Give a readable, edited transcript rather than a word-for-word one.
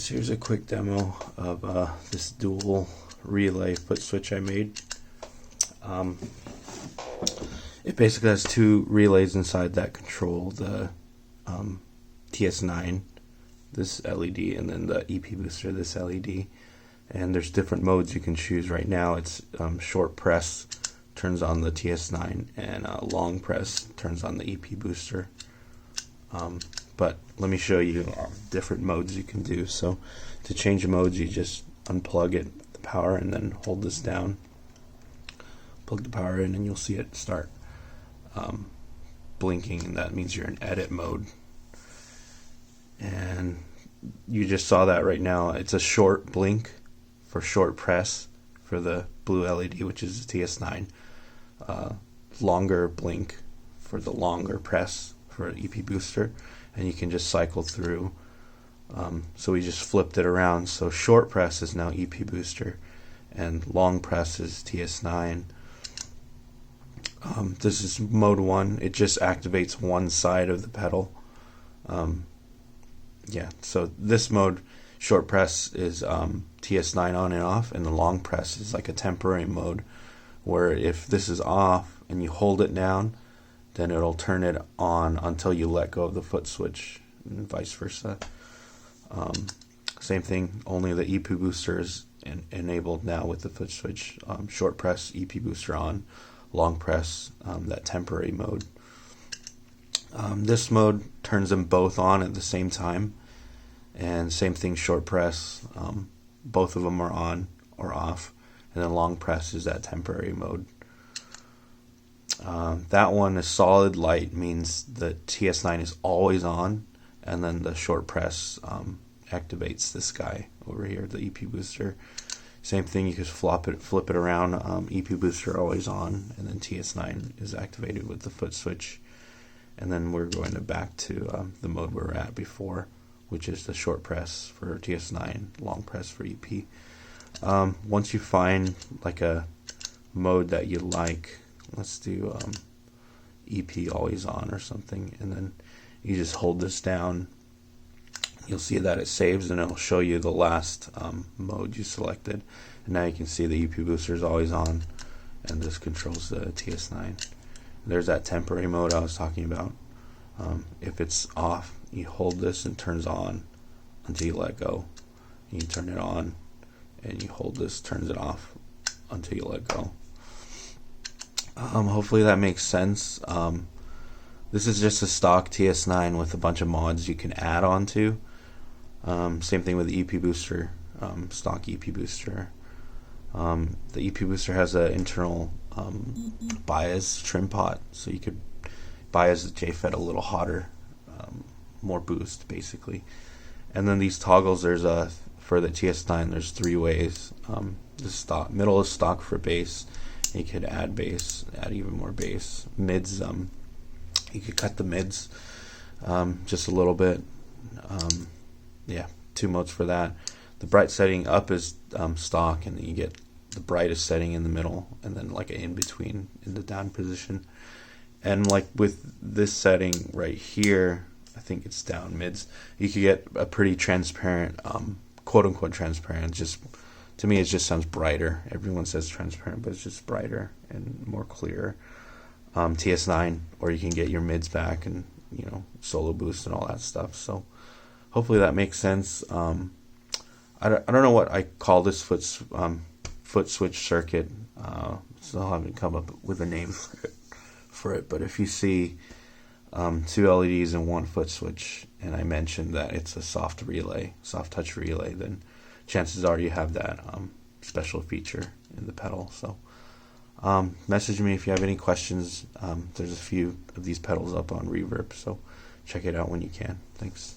guys, here's a quick demo of this dual relay foot switch I made. It basically has two relays inside that control the TS9, this LED, and then the EP booster, this LED. And there's different modes you can choose. Right now it's short press turns on the TS9, and long press turns on the EP booster. But let me show you different modes you can do. So to change modes, you just unplug the power, and then hold this down, plug the power in, and you'll see it start blinking, and that means you're in edit mode. And you just saw that right now. It's a short blink for short press for the blue LED, which is the TS9. Longer blink for the longer press for an EP booster, and you can just cycle through. So we just flipped it around. So short press is now EP booster, and long press is TS9. This is mode 1. It just activates one side of the pedal. So this mode, short press, is TS9 on and off, and the long press is like a temporary mode, where if this is off and you hold it down, then it'll turn it on until you let go of the foot switch, and vice versa. Same thing, only the EP booster is enabled now with the foot switch. Short press, EP booster on. Long press, that temporary mode. This mode turns them both on at the same time, and same thing, short press, both of them are on or off, and then long press is that temporary mode. That one is solid light, means the TS9 is always on, and then the short press activates this guy over here, the EP booster. Same thing, you can flip it around. EP booster always on, and then TS9 is activated with the foot switch. And then we're going back to the mode we were at before, which is the short press for TS9, long press for EP. Once you find like a mode that you like, let's do EP always on or something, and then you just hold this down. You'll see that it saves, and it'll show you the last mode you selected. And now you can see the EP booster is always on, and this controls the TS9. There's that temporary mode I was talking about. If it's off, you hold this and it turns on until you let go. You turn it on, and you hold this, turns it off until you let go. Hopefully that makes sense. This is just a stock TS9 with a bunch of mods you can add on to. Same thing with the EP booster, stock EP booster. The EP booster has an internal bias trim pot, so you could bias the JFET a little hotter, more boost basically. And then these toggles, for the TS9, there's 3 ways. The stock middle is stock for bass. You could add bass, add even more bass. Mids, you could cut the mids just a little bit. 2 modes for that. The bright setting up is stock, and then you get the brightest setting in the middle, and then like an in between in the down position. And like with this setting right here, I think it's down mids, you could get a pretty transparent, quote unquote transparent. Just to me, it just sounds brighter. Everyone says transparent, but it's just brighter and more clear. TS9, or you can get your mids back and solo boost and all that stuff. So hopefully that makes sense. I don't know what I call this foot switch circuit. So I haven't come up with a name for it. But if you see 2 LEDs and 1 foot switch, and I mentioned that it's a soft touch relay, then chances are you have that special feature in the pedal. So message me if you have any questions. There's a few of these pedals up on Reverb, so check it out when you can. Thanks.